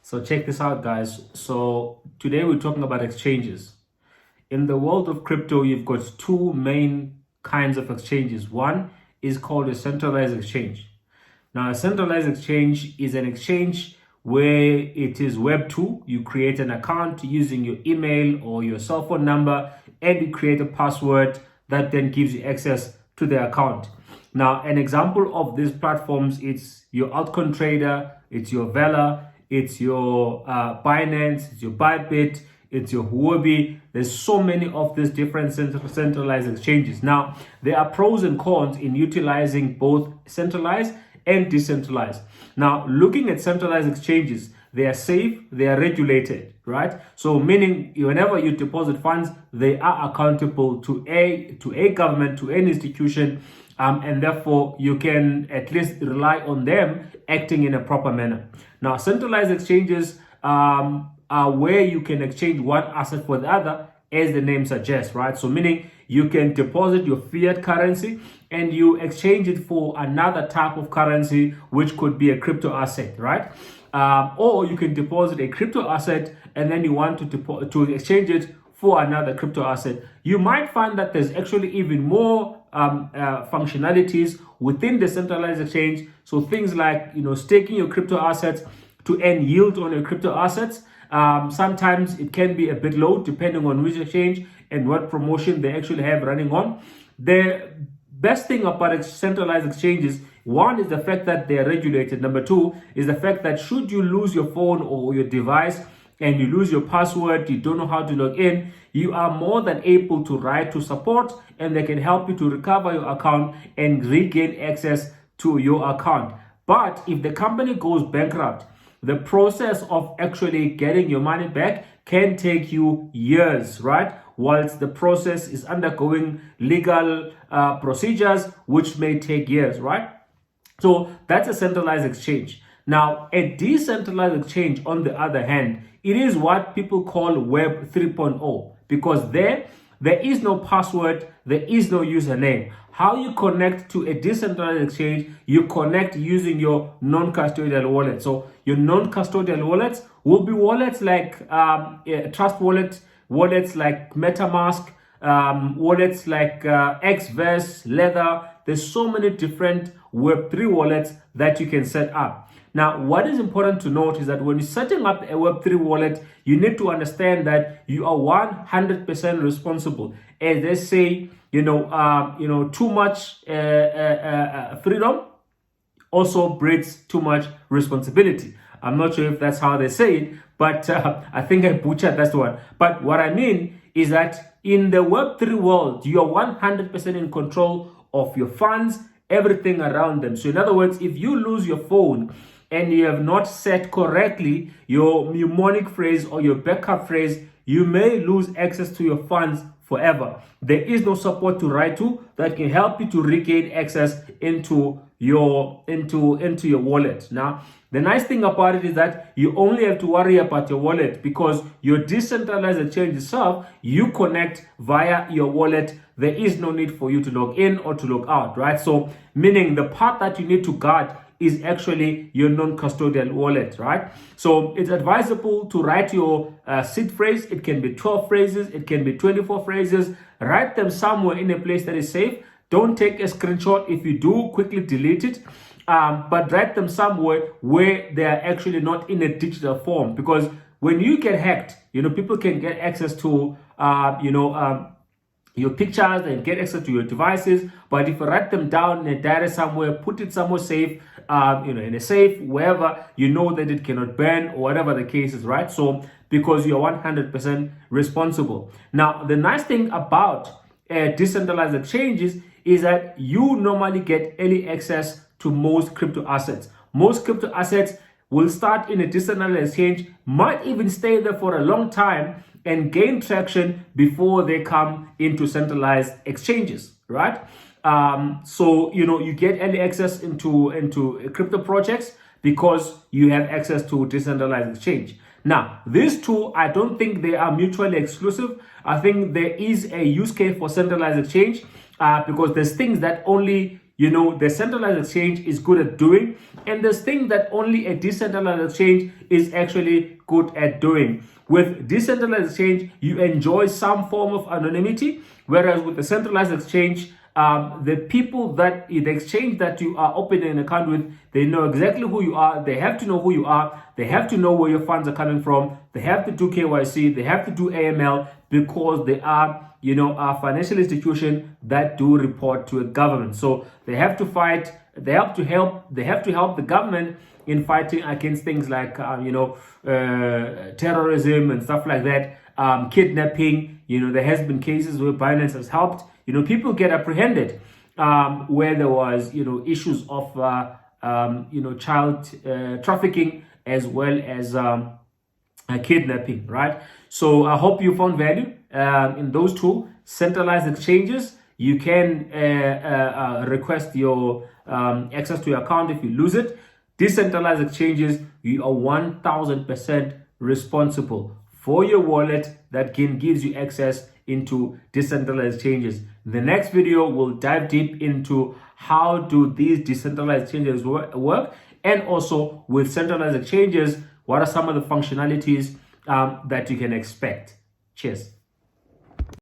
So check this out, guys. So today we're talking about exchanges. In the world of crypto, you've got two main kinds of exchanges. One is called a centralized exchange. Now, a centralized exchange is an exchange where it is Web 2. You create an account using your email or your cell phone number, and you create a password that then gives you access to the account. Now, an example of these platforms, it's your altcoin trader, it's your Vela, it's your Binance, it's your Bybit, it's your Huobi. There's so many of these different centralized exchanges. Now, there are pros and cons in utilizing both centralized and decentralized. Now, looking at centralized exchanges, they are safe, they are regulated, right? So meaning whenever you deposit funds, they are accountable to a government, to an institution, and therefore you can at least rely on them acting in a proper manner. Now, centralized exchanges are where you can exchange one asset for the other, as the name suggests, right? So meaning you can deposit your fiat currency and you exchange it for another type of currency, which could be a crypto asset, right? Or you can deposit a crypto asset and then you want to exchange it for another crypto asset. You might find that there's actually even more functionalities within the centralized exchange. So things like, staking your crypto assets to earn yield on your crypto assets. Sometimes it can be a bit low depending on which exchange and what promotion they actually have running on. The best thing about centralized exchanges, one is the fact that they are regulated. Number two is the fact that should you lose your phone or your device and you lose your password, you don't know how to log in, you are more than able to write to support and they can help you to recover your account and regain access to your account. But if the company goes bankrupt, the process of actually getting your money back can take you years, right? Whilst the process is undergoing legal procedures, which may take years, right? So that's a centralized exchange. Now, a decentralized exchange, on the other hand, it is what people call Web 3.0 because there is no password, there is no username. How you connect to a decentralized exchange, you connect using your non-custodial wallet. So your non-custodial wallets will be wallets like Trust Wallet, wallets like MetaMask, wallets like Xverse, Ledger. There's so many different Web3 wallets that you can set up. Now, what is important to note is that when you're setting up a Web3 wallet, you need to understand that you are 100% responsible. As they say, too much freedom also breeds too much responsibility. I'm not sure if that's how they say it, but I think I butchered that one. But what I mean is that in the Web3 world, you are 100% in control of your funds, everything around them. So in other words, if you lose your phone and you have not set correctly your mnemonic phrase or your backup phrase, you may lose access to your funds forever. There is no support to write to that can help you to regain access into your wallet. Now, the nice thing about it is that you only have to worry about your wallet because your decentralized exchange itself, you connect via your wallet. There is no need for you to log in or to log out, right? So meaning the part that you need to guard is actually your non-custodial wallet, right? So it's advisable to write your seed phrase. It can be 12 phrases, it can be 24 phrases. Write them somewhere in a place that is safe. Don't take a screenshot. If you do, quickly delete it. But write them somewhere where they are actually not in a digital form. Because when you get hacked, people can get access to, your pictures and get access to your devices. But if you write them down in a diary somewhere, put it somewhere safe, in a safe, wherever you know that it cannot burn or whatever the case is, right? So because you're 100% responsible. Now, the nice thing about decentralized exchanges is that you normally get early access to most crypto assets. Most crypto assets will start in a decentralized exchange, might even stay there for a long time and gain traction before they come into centralized exchanges, right? So you get early access into crypto projects because you have access to decentralized exchange. Now, these two, I don't think they are mutually exclusive. I think there is a use case for centralized exchange because there's things that only the centralized exchange is good at doing, and there's things that only a decentralized exchange is actually good at doing. With decentralized exchange, you enjoy some form of anonymity, whereas with the centralized exchange, the people that the exchange that you are opening an account with, they know exactly who you are. They have to know who you are. They have to know where your funds are coming from. They have to do KYC. They have to do AML, because they are, a financial institution that do report to a government. So they have to fight. They have to help the government in fighting against things like, terrorism and stuff like that, kidnapping. There has been cases where Binance has helped. People get apprehended where there was, issues of, child trafficking as well as kidnapping, right? So I hope you found value in those two centralized exchanges. You can request your access to your account if you lose it. Decentralized exchanges, you are 1000% responsible for your wallet that gives you access into decentralized exchanges. The next video will dive deep into how do these decentralized exchanges work, and also with centralized exchanges, what are some of the functionalities that you can expect. Cheers.